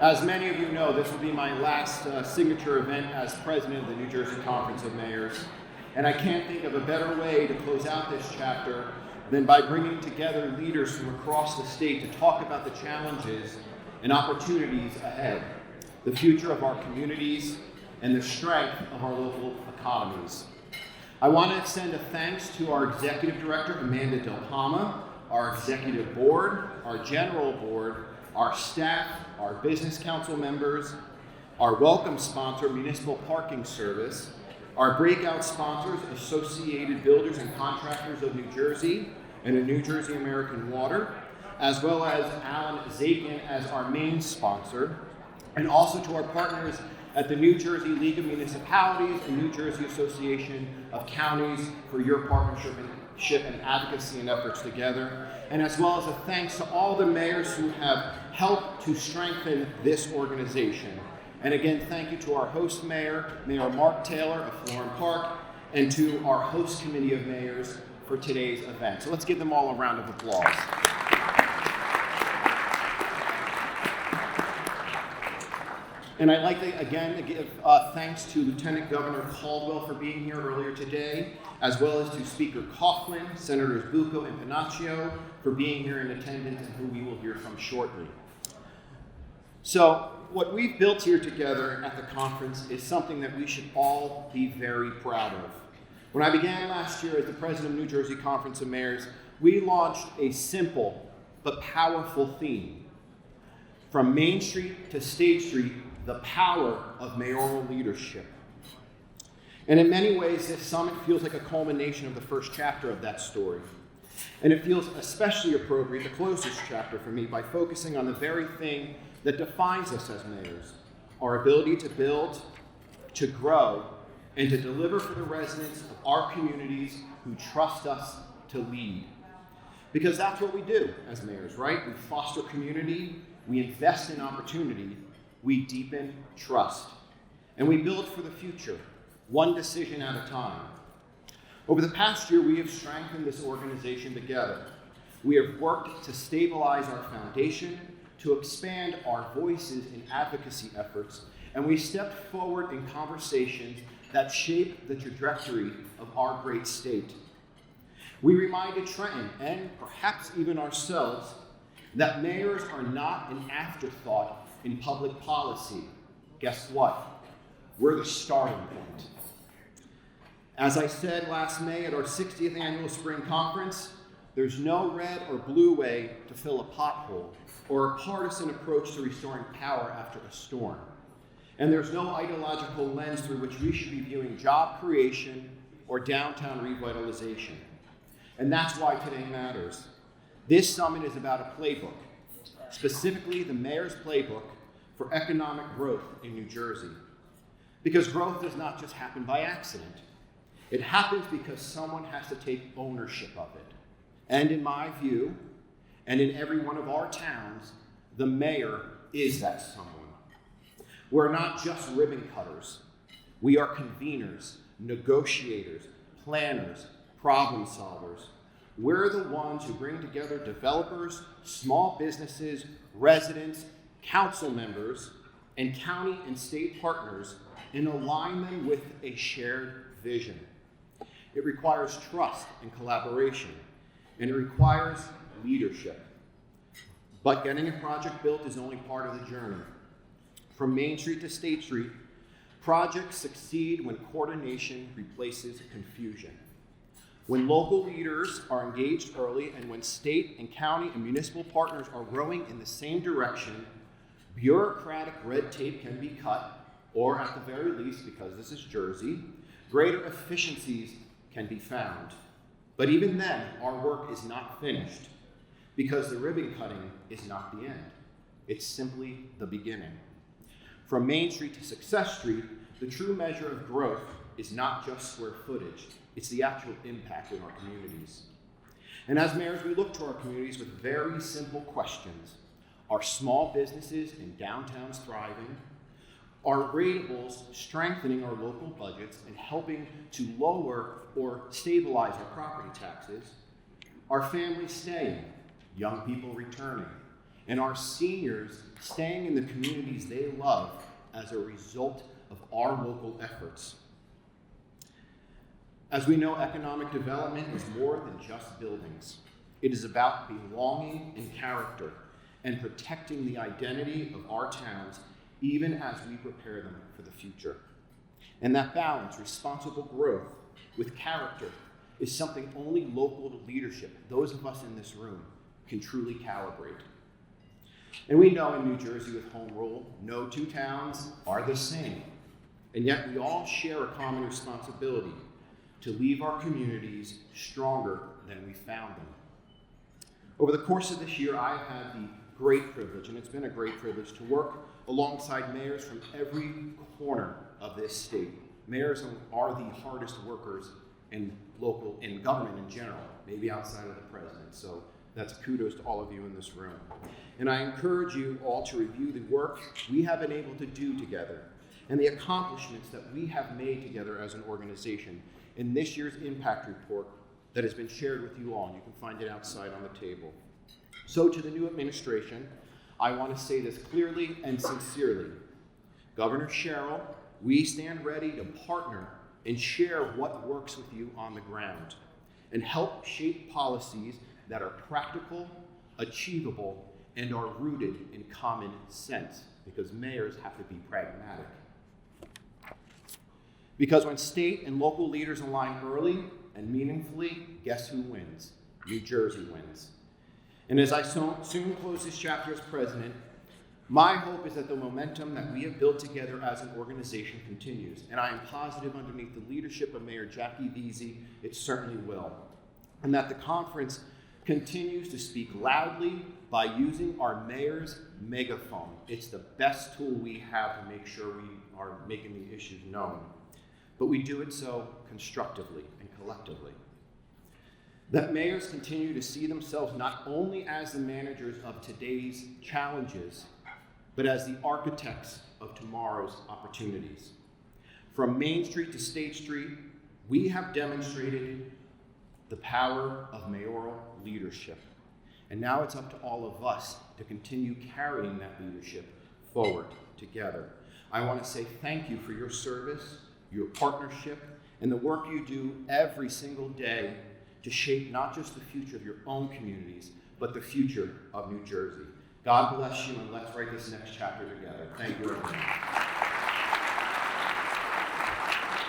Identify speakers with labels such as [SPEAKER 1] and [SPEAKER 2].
[SPEAKER 1] As many of you know, this will be my last signature event as president of the New Jersey Conference of Mayors, and I can't think of a better way to close out this chapter than by bringing together leaders from across the state to talk about the challenges and opportunities ahead, the future of our communities, and the strength of our local economies. I want to extend a thanks to our Executive Director, Amanda Del Palma, our Executive Board, our General Board, our staff, our Business Council members, our welcome sponsor, Municipal Parking Service, our breakout sponsors, Associated Builders and Contractors of New Jersey and the New Jersey American Water, as well as Alan Zakin as our main sponsor, and also to our partners at the New Jersey League of Municipalities and New Jersey Association of Counties for your partnership and advocacy and efforts together, and as well as a thanks to all the mayors who have helped to strengthen this organization. And again, thank you to our host mayor, Mayor Mark Taylor of Florham Park, and to our host committee of mayors for today's event. So let's give them all a round of applause. And I'd like to, again, give thanks to Lieutenant Governor Caldwell for being here earlier today, as well as to Speaker Coughlin, Senators Bucco and Panaccio for being here in attendance and who we will hear from shortly. So what we've built here together at the conference is something that we should all be very proud of. When I began last year as the president of New Jersey Conference of Mayors, we launched a simple but powerful theme. From Main Street to State Street, the power of mayoral leadership. And in many ways, this summit feels like a culmination of the first chapter of that story. And it feels especially appropriate to close this chapter for me by focusing on the very thing that defines us as mayors, our ability to build, to grow, and to deliver for the residents of our communities who trust us to lead. Because that's what we do as mayors, right? We foster community, we invest in opportunity, we deepen trust, and we build for the future, one decision at a time. Over the past year, we have strengthened this organization together. We have worked to stabilize our foundation, to expand our voices in advocacy efforts, and we stepped forward in conversations that shape the trajectory of our great state. We reminded Trenton, and perhaps even ourselves, that mayors are not an afterthought in public policy. Guess what? We're the starting point. As I said last May at our 60th annual spring conference, there's no red or blue way to fill a pothole or a partisan approach to restoring power after a storm. And there's no ideological lens through which we should be viewing job creation or downtown revitalization. And that's why today matters. This summit is about a playbook, specifically the mayor's playbook for economic growth in New Jersey. Because growth does not just happen by accident. It happens because someone has to take ownership of it. And in my view, and in every one of our towns, the mayor is that someone. We're not just ribbon cutters. We are conveners, negotiators, planners, problem solvers. We're the ones who bring together developers, small businesses, residents, council members, and county and state partners and align them with a shared vision. It requires trust and collaboration, and it requires leadership. But getting a project built is only part of the journey. From Main Street to State Street, projects succeed when coordination replaces confusion. When local leaders are engaged early and when state and county and municipal partners are rowing in the same direction, bureaucratic red tape can be cut, or at the very least, because this is Jersey, greater efficiencies can be found. But even then, our work is not finished, because the ribbon cutting is not the end. It's simply the beginning. From Main Street to Success Street, the true measure of growth is not just square footage, it's the actual impact in our communities. And as mayors, we look to our communities with very simple questions. Are small businesses in downtowns thriving? Are ratables strengthening our local budgets and helping to lower or stabilize our property taxes? Are families staying? Young people returning? and our seniors staying in the communities they love as a result of our local efforts. As we know, economic development is more than just buildings. It is about belonging and character and protecting the identity of our towns even as we prepare them for the future. And that balance, responsible growth with character, is something only local leadership, those of us in this room, can truly calibrate. And we know in New Jersey with home rule, no two towns are the same. And yet we all share a common responsibility to leave our communities stronger than we found them. Over the course of this year, I've had the great privilege, and it's been a great privilege, to work alongside mayors from every corner of this state. Mayors are the hardest workers in government in general, maybe outside of the president. So that's kudos to all of you in this room. And I encourage you all to review the work we have been able to do together and the accomplishments that we have made together as an organization in this year's impact report that has been shared with you all, and you can find it outside on the table. So to the new administration, I want to say this clearly and sincerely. Governor Sherrill, we stand ready to partner and share what works with you on the ground and help shape policies that are practical, achievable, and are rooted in common sense, because mayors have to be pragmatic. Because when state and local leaders align early and meaningfully, guess who wins? New Jersey wins. And as I soon close this chapter as president, my hope is that the momentum that we have built together as an organization continues. And I am positive underneath the leadership of Mayor Jackie Veazey, it certainly will. And that the conference continues to speak loudly by using our mayor's megaphone. It's the best tool we have to make sure we are making the issues known. But we do it so constructively and collectively. That mayors continue to see themselves not only as the managers of today's challenges, but as the architects of tomorrow's opportunities. From Main Street to State Street, we have demonstrated the power of mayoral leadership. And now it's up to all of us to continue carrying that leadership forward together. I want to say thank you for your service, your partnership, and the work you do every single day to shape not just the future of your own communities, but the future of New Jersey. God bless you, and let's write this next chapter together. Thank you, everyone.